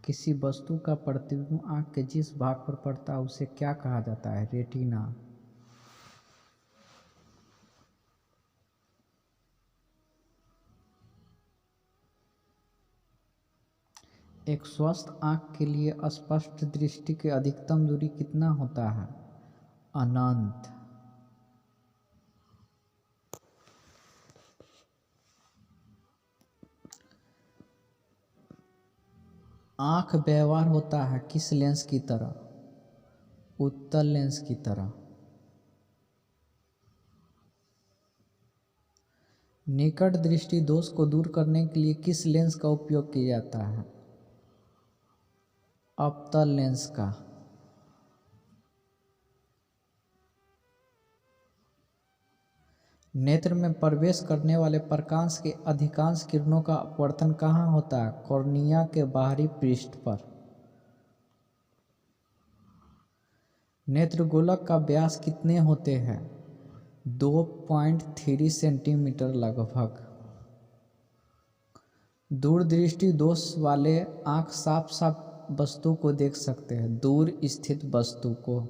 किसी वस्तु का प्रतिबिंब आँख के जिस भाग पर पड़ता है उसे क्या कहा जाता है? रेटिना। एक स्वस्थ आँख के लिए स्पष्ट दृष्टि की अधिकतम दूरी कितना होता है? अनंत। आँख व्यवहार होता है किस लेंस की तरह? उत्तल लेंस की तरह। निकट दृष्टि दोष को दूर करने के लिए किस लेंस का उपयोग किया जाता है? अवतल लेंस का। नेत्र में प्रवेश करने वाले प्रकाश के अधिकांश किरणों का अपवर्तन कहाँ होता है? कॉर्निया के बाहरी पृष्ठ पर। नेत्रगोलक का व्यास कितने होते हैं? 2.3 सेंटीमीटर लगभग। दूरदृष्टि दोष वाले आँख साफ साफ वस्तु को देख सकते हैं, दूर स्थित वस्तु को।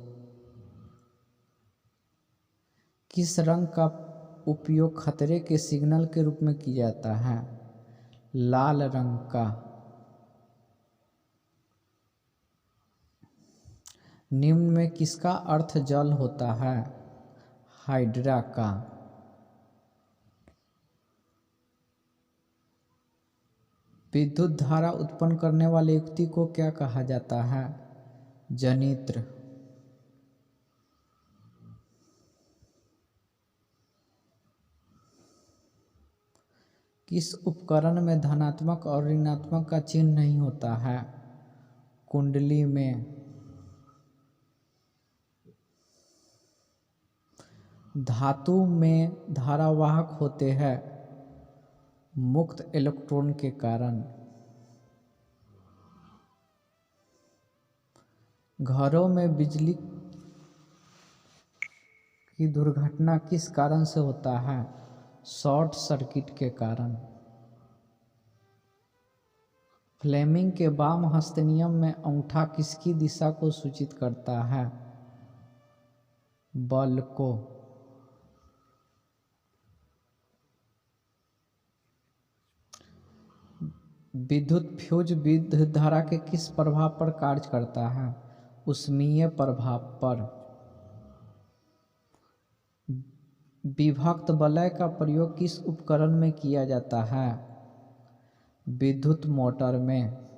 किस रंग का उपयोग खतरे के सिग्नल के रूप में किया जाता है? लाल रंग का। निम्न में किसका अर्थ जल होता है? हाइड्रा का। विद्युत धारा उत्पन्न करने वाले युक्ति को क्या कहा जाता है? जनित्र। किस उपकरण में धनात्मक और ऋणात्मक का चिन्ह नहीं होता है? कुंडली में। धातु में धारावाहक होते हैं मुक्त इलेक्ट्रॉन के कारण। घरों में बिजली की दुर्घटना किस कारण से होता है? शॉर्ट सर्किट के कारण। फ्लेमिंग के वाम हस्त नियम में अंगूठा किसकी दिशा को सूचित करता है? बल को। विद्युत फ्यूज विद्युत धारा के किस प्रभाव पर कार्य करता है? ऊष्मीय प्रभाव पर। विभक्त वलय का प्रयोग किस उपकरण में किया जाता है? विद्युत मोटर में।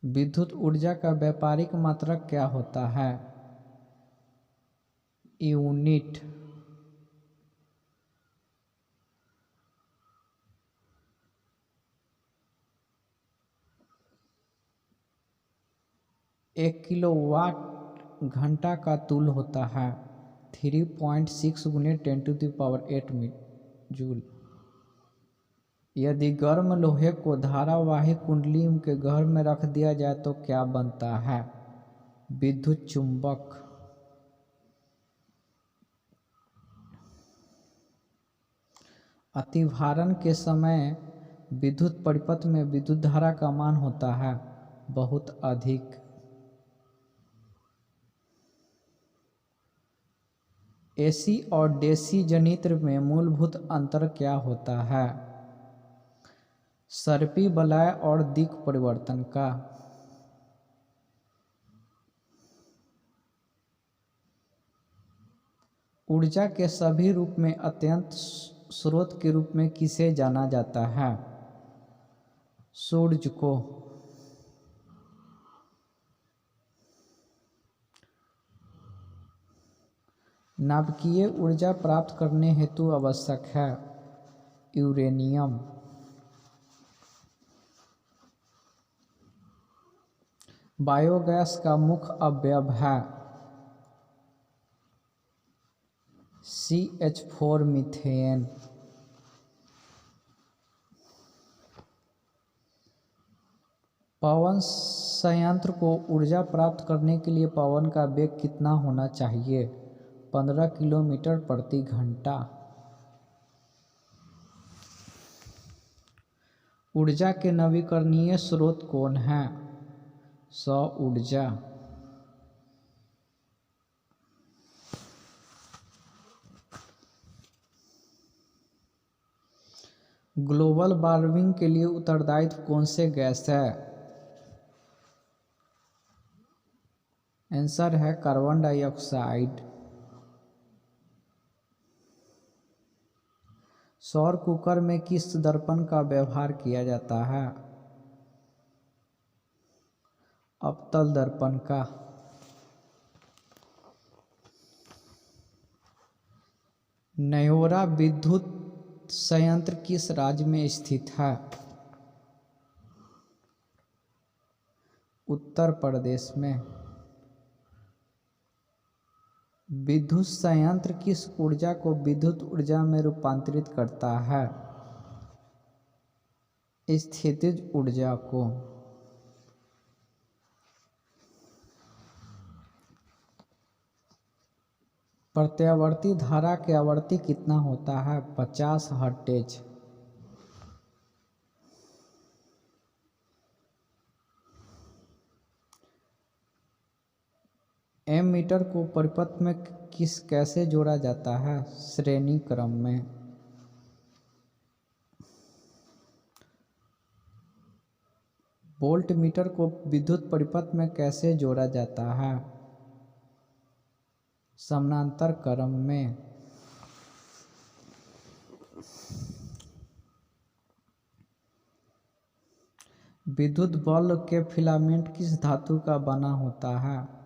विद्युत ऊर्जा का व्यापारिक मात्रक क्या होता है? यूनिट। एक किलोवाट घंटा का तुल्य होता है 3.6 गुने 10⁸ जूल। यदि गर्म लोहे को धारावाही कुंडली के घर में रख दिया जाए तो क्या बनता है? विद्युत चुंबक। अतिभारण के समय विद्युत परिपथ में विद्युत धारा का मान होता है बहुत अधिक। एसी और डीसी जनित्र में मूलभूत अंतर क्या होता है? सर्पी वलय और दिक् परिवर्तन का। ऊर्जा के सभी रूप में अत्यंत स्रोत के रूप में किसे जाना जाता है? सूर्य को। नाभिकीय ऊर्जा प्राप्त करने हेतु आवश्यक है यूरेनियम। बायोगैस का मुख्य अवयव है CH4 मीथेन। पवन संयंत्र को ऊर्जा प्राप्त करने के लिए पवन का वेग कितना होना चाहिए? 15 किलोमीटर प्रति घंटा। ऊर्जा के नवीकरणीय स्रोत कौन है? सौर ऊर्जा। ग्लोबल वार्मिंग के लिए उत्तरदायी कौन से गैस है? आंसर है कार्बन डाइऑक्साइड। सौर कुकर में किस दर्पण का व्यवहार किया जाता है? अवतल दर्पण का। नयोरा विद्युत संयंत्र किस राज्य में स्थित है? उत्तर प्रदेश में। विद्युत संयंत्र किस ऊर्जा को विद्युत ऊर्जा में रूपांतरित करता है? स्थितिज ऊर्जा को। प्रत्यावर्ती धारा की आवृत्ति कितना होता है? 50 हर्ट्ज। एमीटर को परिपथ में कैसे जोड़ा जाता है? श्रेणी क्रम में। वोल्ट मीटर को विद्युत परिपथ में कैसे जोड़ा जाता है? समानांतर क्रम में। विद्युत बल्ब के फिलामेंट किस धातु का बना होता है?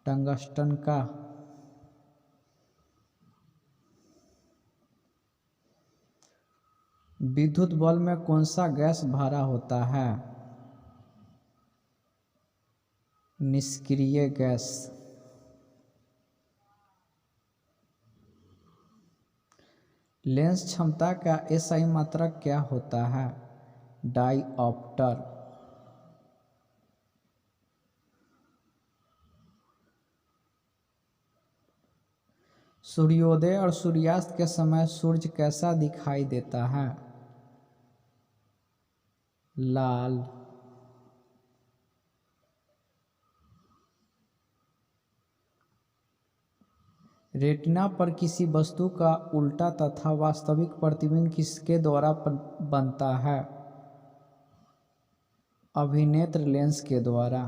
टंगस्टन का। विद्युत बल्ब में कौन सा गैस भरा होता है? निष्क्रिय गैस। लेंस क्षमता का एसआई मात्रक क्या होता है? डायऑप्टर। सूर्योदय और सूर्यास्त के समय सूर्य कैसा दिखाई देता है? लाल। रेटिना पर किसी वस्तु का उल्टा तथा वास्तविक प्रतिबिंब किसके द्वारा बनता है? अभिनेत्र लेंस के द्वारा।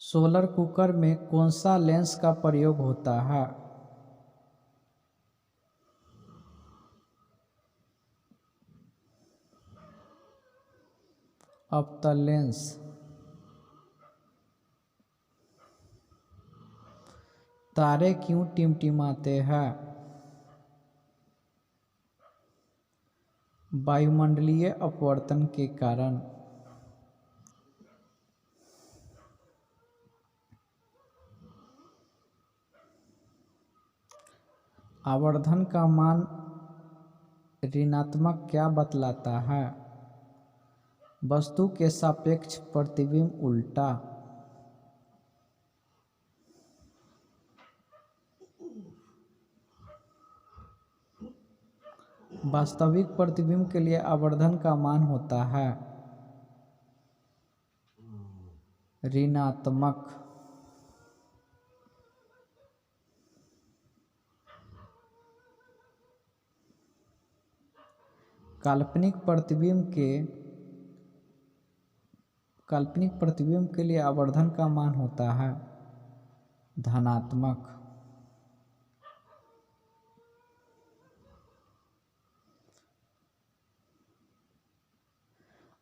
सोलर कुकर में कौन सा लेंस का प्रयोग होता है? अवतल लेंस। तारे क्यों टिमटिमाते हैं? वायुमंडलीय अपवर्तन के कारण। आवर्धन का मान ऋणात्मक क्या बतलाता है? वस्तु के सापेक्ष प्रतिबिंब उल्टा। वास्तविक प्रतिबिंब के लिए आवर्धन का मान होता है ऋणात्मक। काल्पनिक प्रतिबिंब के लिए आवर्धन का मान होता है धनात्मक।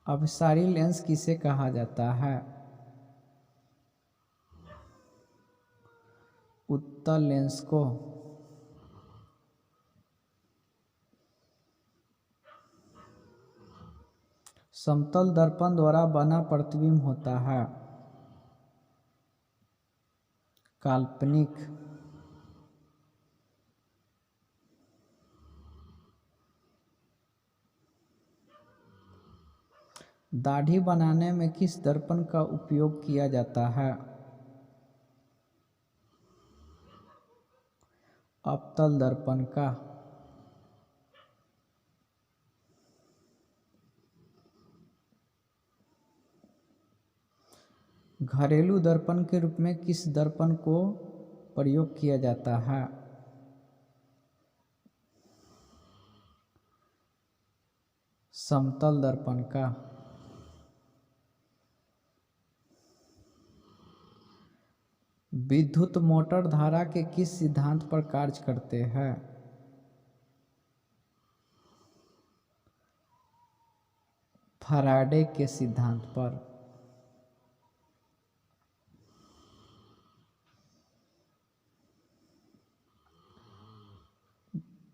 अपसारी लेंस किसे कहा जाता है? उत्तल लेंस को। समतल दर्पण द्वारा बना प्रतिबिंब होता है काल्पनिक। दाढ़ी बनाने में किस दर्पण का उपयोग किया जाता है? अवतल दर्पण का। घरेलू दर्पण के रूप में किस दर्पण को प्रयोग किया जाता है? समतल दर्पण का। विद्युत मोटर धारा के किस सिद्धांत पर कार्य करते हैं? फैराडे के सिद्धांत पर।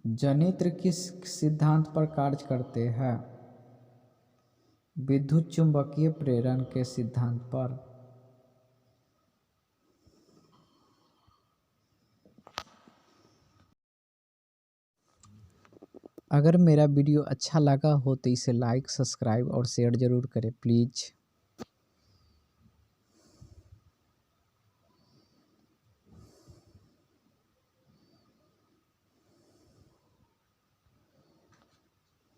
जनित्र किस सिद्धांत पर कार्य करते हैं? विद्युत चुम्बकीय प्रेरण के सिद्धांत पर। अगर मेरा वीडियो अच्छा लगा हो तो इसे लाइक, सब्सक्राइब और शेयर ज़रूर करें प्लीज़।